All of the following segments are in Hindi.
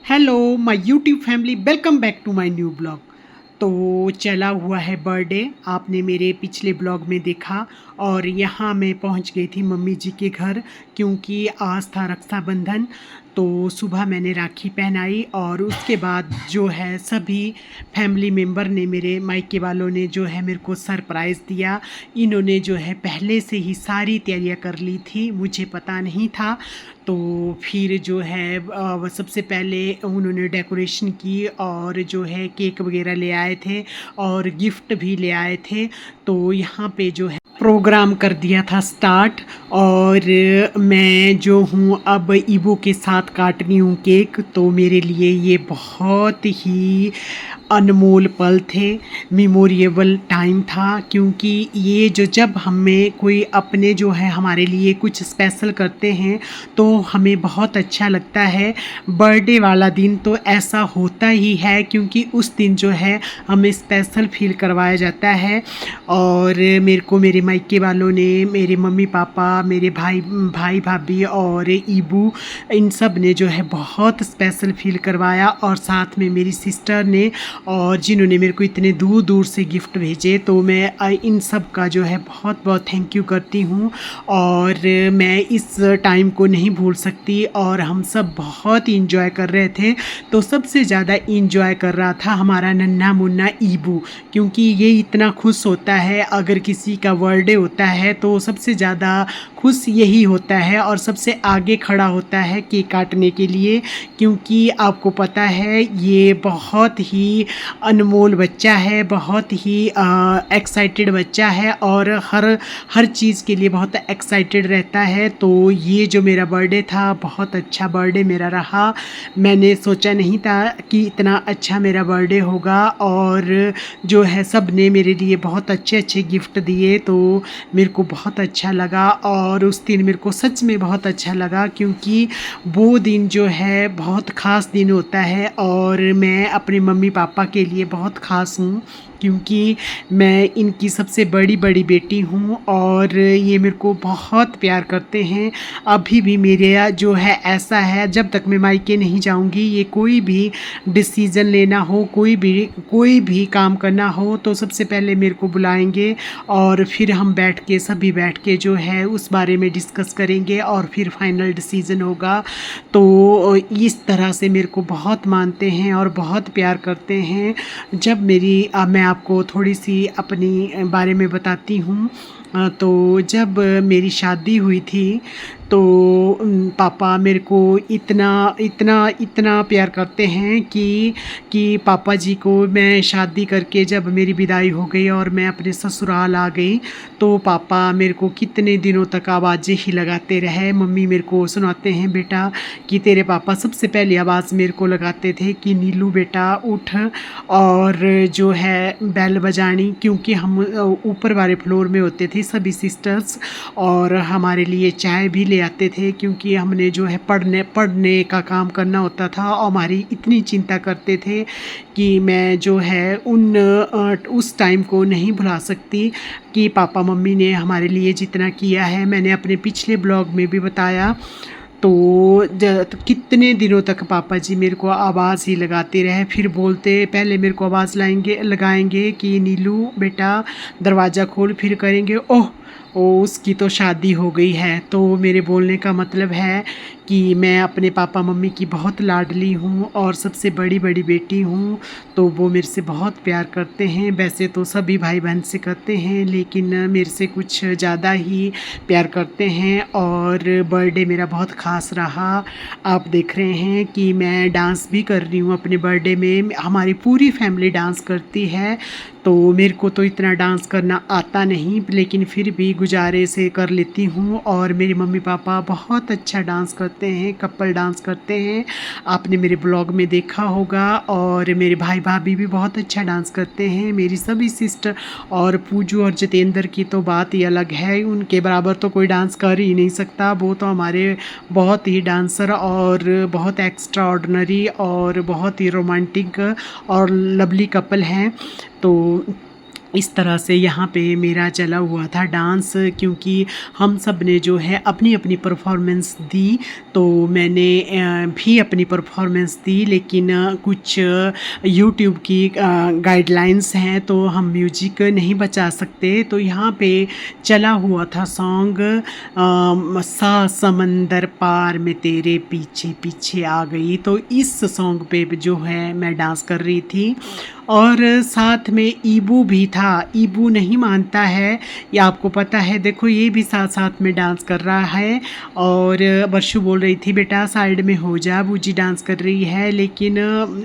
Hello my YouTube family, welcome back to my new blog. तो चला हुआ है बर्थडे, आपने मेरे पिछले ब्लॉग में देखा। और यहाँ मैं पहुँच गई थी मम्मी जी के घर, क्योंकि आज था रक्षाबंधन। तो सुबह मैंने राखी पहनाई और उसके बाद जो है सभी फैमिली मेम्बर ने, मेरे मायके वालों ने जो है मेरे को सरप्राइज़ दिया। इन्होंने जो है पहले से ही सारी तैयारियां कर ली थी, मुझे पता नहीं था। तो फिर जो है सबसे पहले उन्होंने डेकोरेशन की और जो है केक वगैरह ले आए थे और गिफ्ट भी ले आए थे। तो यहाँ पे जो है प्रोग्राम कर दिया था स्टार्ट। और मैं जो हूँ अब ईबो के साथ काट रही हूँ केक। तो मेरे लिए ये बहुत ही अनमोल पल थे, मेमोरेबल टाइम था, क्योंकि ये जो जब हमें कोई अपने जो है हमारे लिए कुछ स्पेशल करते हैं तो हमें बहुत अच्छा लगता है। बर्थडे वाला दिन तो ऐसा होता ही है, क्योंकि उस दिन जो है हमें स्पेशल फील करवाया जाता है। और मेरे को मेरे मायके वालों ने, मेरे मम्मी पापा, मेरे भाई भाई भाभी और ईबू, इन सब ने जो है बहुत स्पेशल फील करवाया। और साथ में मेरी सिस्टर ने, और जिन्होंने मेरे को इतने दूर दूर से गिफ्ट भेजे। तो मैं इन सब का जो है बहुत बहुत थैंक यू करती हूँ। और मैं इस टाइम को नहीं भूल सकती। और हम सब बहुत इंजॉय कर रहे थे। तो सबसे ज़्यादा इंजॉय कर रहा था हमारा नन्हा मुन्ना ईबू, क्योंकि ये इतना खुश होता है अगर किसी का बर्थडे होता है तो सबसे ज़्यादा खुश यही होता है और सबसे आगे खड़ा होता है केक काटने के लिए। क्योंकि आपको पता है ये बहुत ही अनमोल बच्चा है, बहुत ही एक्साइटेड बच्चा है और हर चीज़ के लिए बहुत एक्साइटेड रहता है। तो ये जो मेरा बर्थडे था, बहुत अच्छा बर्थडे मेरा रहा। मैंने सोचा नहीं था कि इतना अच्छा मेरा बर्थडे होगा। और जो है सब ने मेरे लिए बहुत अच्छे अच्छे गिफ्ट दिए, तो मेरे को बहुत अच्छा लगा। और उस दिन मेरे को सच में बहुत अच्छा लगा, क्योंकि वो दिन जो है बहुत ख़ास दिन होता है। और मैं अपने मम्मी पापा के लिए बहुत ख़ास हूँ, क्योंकि मैं इनकी सबसे बड़ी बड़ी बेटी हूँ और ये मेरे को बहुत प्यार करते हैं। अभी भी मेरे जो है ऐसा है, जब तक मैं मायके नहीं जाऊँगी, ये कोई भी डिसीज़न लेना हो, कोई भी काम करना हो, तो सबसे पहले मेरे को बुलाएंगे और फिर हम सभी बैठ के जो है उस बारे में डिस्कस करेंगे और फिर फाइनल डिसीज़न होगा। तो इस तरह से मेरे को बहुत मानते हैं और बहुत प्यार करते हैं। जब मैं आपको थोड़ी सी अपनी बारे में बताती हूँ। तो जब मेरी शादी हुई थी तो पापा मेरे को इतना इतना इतना प्यार करते हैं कि पापा जी को मैं शादी करके जब मेरी विदाई हो गई और मैं अपने ससुराल आ गई, तो पापा मेरे को कितने दिनों तक आवाज़ें ही लगाते रहे। मम्मी मेरे को सुनाते हैं, बेटा, कि तेरे पापा सबसे पहली आवाज़ मेरे को लगाते थे कि नीलू बेटा उठ, और जो है बेल बजानी, क्योंकि हम ऊपर वाले फ्लोर में होते थे सभी सिस्टर्स, और हमारे लिए चाय भी ले आते थे, क्योंकि हमने जो है पढ़ने का काम करना होता था। और हमारी इतनी चिंता करते थे कि मैं जो है उस टाइम को नहीं भुला सकती कि पापा मम्मी ने हमारे लिए जितना किया है। मैंने अपने पिछले ब्लॉग में भी बताया। तो कितने दिनों तक पापा जी मेरे को आवाज़ ही लगाते रहे, फिर बोलते, पहले मेरे को आवाज़ लगाएंगे कि नीलू बेटा दरवाज़ा खोल, फिर करेंगे ओह ओ उसकी तो शादी हो गई है। तो मेरे बोलने का मतलब है कि मैं अपने पापा मम्मी की बहुत लाडली हूँ और सबसे बड़ी बड़ी बेटी हूँ। तो वो मेरे से बहुत प्यार करते हैं। वैसे तो सभी भाई बहन से करते हैं, लेकिन मेरे से कुछ ज़्यादा ही प्यार करते हैं। और बर्थडे मेरा बहुत ख़ास रहा। आप देख रहे हैं कि मैं डांस भी कर रही हूँ अपने बर्थडे में। हमारी पूरी फैमिली डांस करती है। तो मेरे को तो इतना डांस करना आता नहीं, लेकिन फिर भी गुजारे से कर लेती हूँ। और मेरे मम्मी पापा बहुत अच्छा डांस करते हैं, कपल डांस करते हैं, आपने मेरे ब्लॉग में देखा होगा। और मेरे भाई भाभी भी बहुत अच्छा डांस करते हैं। मेरी सभी सिस्टर और पूजू और जितेंद्र की तो बात ही अलग है, उनके बराबर तो कोई डांस कर ही नहीं सकता। वो तो हमारे बहुत ही डांसर और बहुत एक्स्ट्रा ऑर्डिनरी और बहुत ही रोमांटिक और लवली कपल हैं। तो इस तरह से यहाँ पे मेरा चला हुआ था डांस, क्योंकि हम सब ने जो है अपनी अपनी परफॉर्मेंस दी। तो मैंने भी अपनी परफॉर्मेंस दी, लेकिन कुछ यूट्यूब की गाइडलाइंस हैं तो हम म्यूजिक नहीं बचा सकते। तो यहाँ पे चला हुआ था सॉन्ग सा समंदर पार में तेरे पीछे पीछे आ गई। तो इस सॉन्ग पे जो है मैं डांस कर रही थी, और साथ में ईबू भी था। ईबू नहीं मानता है, ये आपको पता है, देखो ये भी साथ साथ में डांस कर रहा है। और वर्षु बोल रही थी बेटा साइड में हो जा, बूजी डांस कर रही है, लेकिन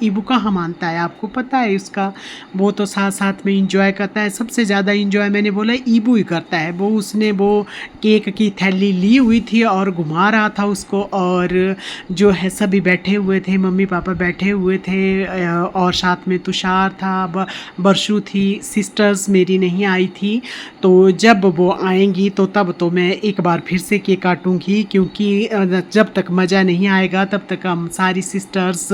ईबू कहाँ मानता है, आपको पता है उसका, वो तो साथ साथ में इंजॉय करता है। सबसे ज़्यादा इंजॉय मैंने बोला ईबू ही करता है। वो उसने वो केक की थैली ली हुई थी और घुमा रहा था उसको, और जो है सभी बैठे हुए थे, मम्मी पापा बैठे हुए थे, और साथ में तुषार था, बरशु थी, सिस्टर्स मेरी नहीं आई थी। तो जब वो आएंगी तो तब तो मैं एक बार फिर से केक काटूंगी, क्योंकि जब तक मज़ा नहीं आएगा तब तक हम सारी सिस्टर्स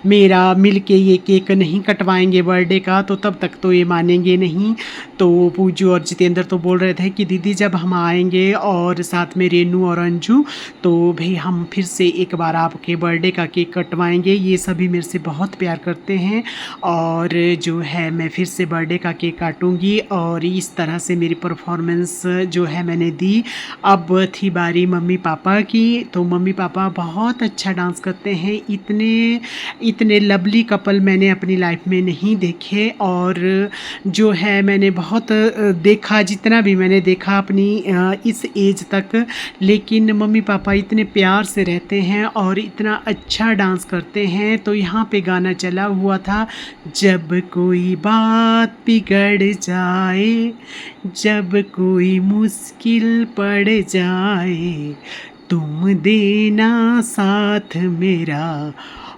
मेरा मिल के ये केक नहीं कटवाएंगे बर्थडे का, तो तब तक तो ये मानेंगे नहीं। तो पूजू और जितेंद्र तो बोल रहे थे कि दीदी जब हम आएंगे, और साथ में रेनू और अंजू, तो भाई हम फिर से एक बार आपके बर्थडे का केक कटवाएंगे। ये सभी मेरे से बहुत प्यार करते हैं, और जो है मैं फिर से बर्थडे का केक काटूंगी। और इस तरह से मेरी परफॉर्मेंस जो है मैंने दी। अब थी बारी मम्मी पापा की। तो मम्मी पापा बहुत अच्छा डांस करते हैं, इतने इतने लवली कपल मैंने अपनी लाइफ में नहीं देखे। और जो है मैंने बहुत देखा, जितना भी मैंने देखा अपनी इस एज तक, लेकिन मम्मी पापा इतने प्यार से रहते हैं और इतना अच्छा डांस करते हैं। तो यहाँ पे गाना चला हुआ था, जब कोई बात बिगड़ जाए, जब कोई मुश्किल पड़ जाए, तुम देना साथ मेरा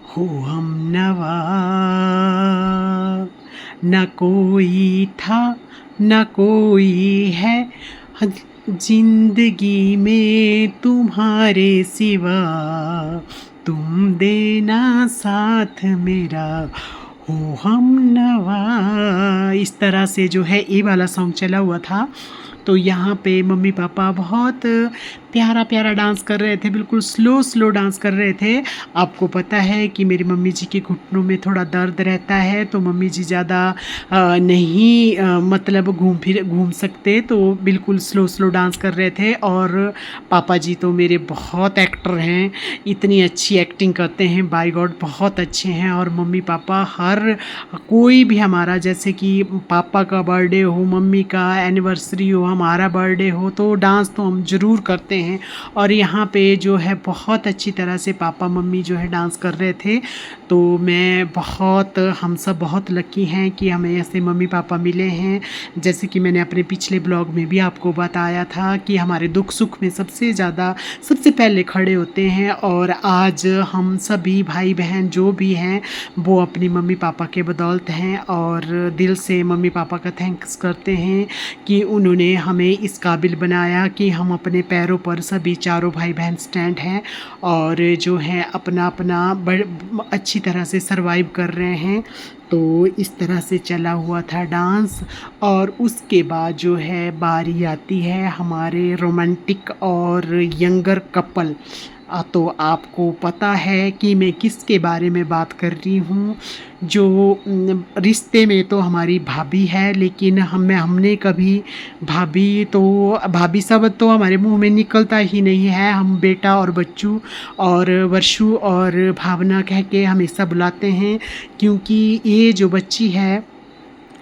हो हमनवा। न कोई था न कोई है जिंदगी में तुम्हारे सिवा, तुम देना साथ मेरा हो हम नवा। इस तरह से जो है ये वाला सॉन्ग चला हुआ था। तो यहाँ पे मम्मी पापा बहुत प्यारा प्यारा डांस कर रहे थे, बिल्कुल स्लो स्लो डांस कर रहे थे। आपको पता है कि मेरी मम्मी जी के घुटनों में थोड़ा दर्द रहता है, तो मम्मी जी ज़्यादा नहीं मतलब घूम सकते, तो बिल्कुल स्लो स्लो डांस कर रहे थे। और पापा जी तो मेरे बहुत एक्टर हैं, इतनी अच्छी एक्टिंग करते हैं, बाय गॉड बहुत अच्छे हैं। और मम्मी पापा हर कोई भी हमारा, जैसे कि पापा का बर्थडे हो, मम्मी का एनिवर्सरी हो, हमारा बर्थडे हो, तो डांस तो हम ज़रूर करते हैं। और यहाँ पे जो है बहुत अच्छी तरह से पापा मम्मी जो है डांस कर रहे थे। तो मैं बहुत, हम सब बहुत लकी हैं कि हमें ऐसे मम्मी पापा मिले हैं। जैसे कि मैंने अपने पिछले ब्लॉग में भी आपको बताया था कि हमारे दुख सुख में सबसे ज़्यादा सबसे पहले खड़े होते हैं। और आज हम सभी भाई बहन जो भी हैं वो अपनी मम्मी पापा के बदौलत हैं, और दिल से मम्मी पापा का थैंक्स करते हैं कि उन्होंने हमें इस काबिल बनाया कि हम अपने पैरों पर सभी चारों भाई बहन स्टैंड हैं, और जो है अपना अपना अच्छी तरह से सरवाइव कर रहे हैं। तो इस तरह से चला हुआ था डांस। और उसके बाद जो है बारी आती है हमारे रोमांटिक और यंगर कपल। तो आपको पता है कि मैं किसके बारे में बात कर रही हूँ। जो रिश्ते में तो हमारी भाभी है, लेकिन हमने कभी भाभी शब्द तो हमारे मुंह में निकलता ही नहीं है। हम बेटा और बच्चू और वर्षु और भावना कह के हमेशा बुलाते हैं, क्योंकि ये जो बच्ची है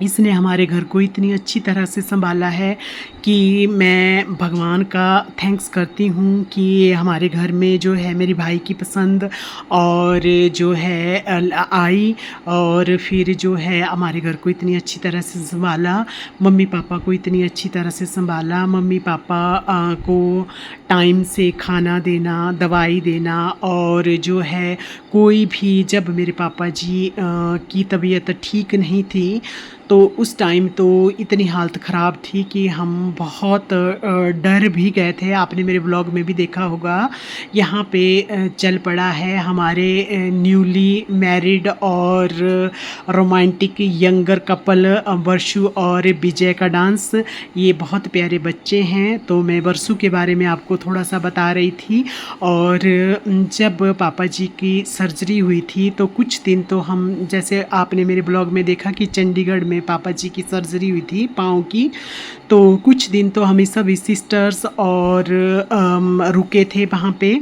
इसने हमारे घर को इतनी अच्छी तरह से संभाला है कि मैं भगवान का थैंक्स करती हूँ कि ये हमारे घर में जो है मेरी भाई की पसंद और जो है आई, और फिर जो है हमारे घर को इतनी अच्छी तरह से संभाला, मम्मी पापा को इतनी अच्छी तरह से संभाला। मम्मी पापा को टाइम से खाना देना, दवाई देना, और जो है कोई भी, जब मेरे पापा जी की तबीयत ठीक नहीं थी तो उस टाइम तो इतनी हालत ख़राब थी कि हम बहुत डर भी गए थे। आपने मेरे व्लॉग में भी देखा होगा, यहाँ पे चल पड़ा है हमारे न्यूली मैरिड और रोमांटिक यंगर कपल वर्षु और विजय का डांस। ये बहुत प्यारे बच्चे हैं। तो मैं वर्षु के बारे में आपको थोड़ा सा बता रही थी। और जब पापा जी की सर्जरी हुई थी तो कुछ दिन तो हम, जैसे आपने मेरे ब्लॉग में देखा कि चंडीगढ़ में पापा जी की सर्जरी हुई थी पाँव की, तो कुछ दिन तो हम सभी सिस्टर्स और रुके थे वहाँ पे।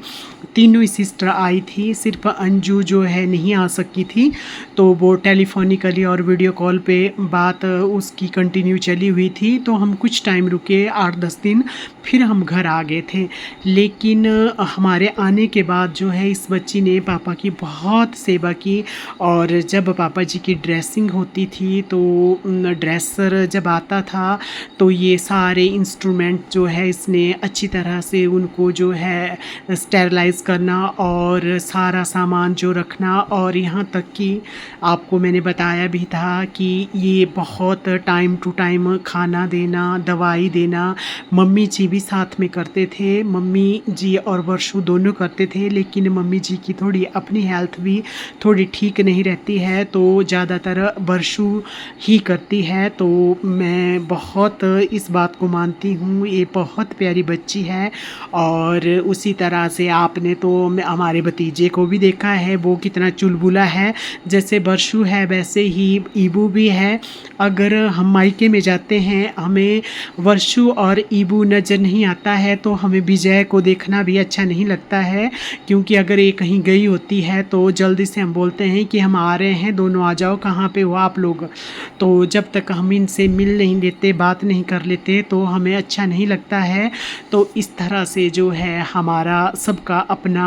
तीनों ही सिस्टर आई थी, सिर्फ अंजू जो है नहीं आ सकी थी। तो वो टेलीफोनिकली और वीडियो कॉल पे बात उसकी कंटिन्यू चली हुई थी। तो हम कुछ टाइम रुके, 8-10 दिन, फिर हम घर आ गए थे। लेकिन हमारे आने के बाद जो है इस बच्ची ने पापा की बहुत सेवा की। और जब पापा जी की ड्रेसिंग होती थी तो ड्रेसर जब आता था तो ये सारे इंस्ट्रूमेंट जो है इसने अच्छी तरह से उनको जो है स्टेरलाइज़ करना और सारा सामान जो रखना। और यहाँ तक कि आपको मैंने बताया भी था कि ये बहुत टाइम टू टाइम खाना देना, दवाई देना। मम्मी जी भी साथ में करते थे, मम्मी जी और वर्षु दोनों करते थे। लेकिन मम्मी जी की थोड़ी अपनी हेल्थ भी थोड़ी ठीक नहीं रहती है तो ज़्यादातर वर्षु ही करती है। तो मैं बहुत इस बात को मानती हूँ, ये बहुत प्यारी बच्ची है। और उसी तरह से आपने तो हमारे भतीजे को भी देखा है, वो कितना चुलबुला है। जैसे वर्षु है वैसे ही ईबू भी है। अगर हम मायके में जाते हैं, हमें वर्षु और ईबू नज़र नहीं आता है तो हमें विजय को देखना भी अच्छा नहीं लगता है। क्योंकि अगर ये कहीं गई होती है तो जल्दी से हम बोलते हैं कि हम आ रहे हैं, दोनों आ जाओ, कहाँ पे हो आप लोग। तो जब तक हम इनसे मिल नहीं लेते, बात नहीं कर लेते तो हमें अच्छा नहीं लगता है। तो इस तरह से जो है हमारा सबका अपना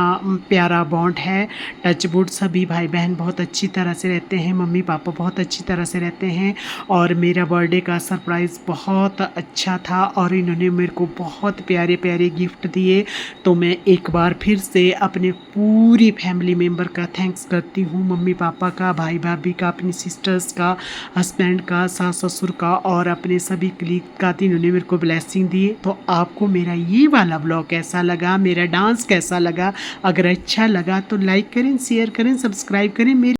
प्यारा बॉन्ड है। टचवुड सभी भाई बहन बहुत अच्छी तरह से रहते हैं, मम्मी पापा बहुत अच्छी तरह से रहते हैं। और मेरा बर्थडे का सरप्राइज़ बहुत अच्छा था और इन्होंने मेरे को बहुत प्यारे प्यारे गिफ्ट दिए। तो मैं एक बार फिर से अपने पूरी फैमिली मेम्बर का थैंक्स करती हूँ, मम्मी पापा का, भाई भाभी का, अपनी सिस्टर्स का, हस्बैंड का, सास ससुर का और अपने सभी कलीग का। इन्होंने मेरे को ब्लेसिंग दी। तो आपको मेरा ये वाला ब्लॉग कैसा लगा, मेरा डांस कैसा लगा? अगर अच्छा लगा तो लाइक करें, शेयर करें, सब्सक्राइब करें। मेरे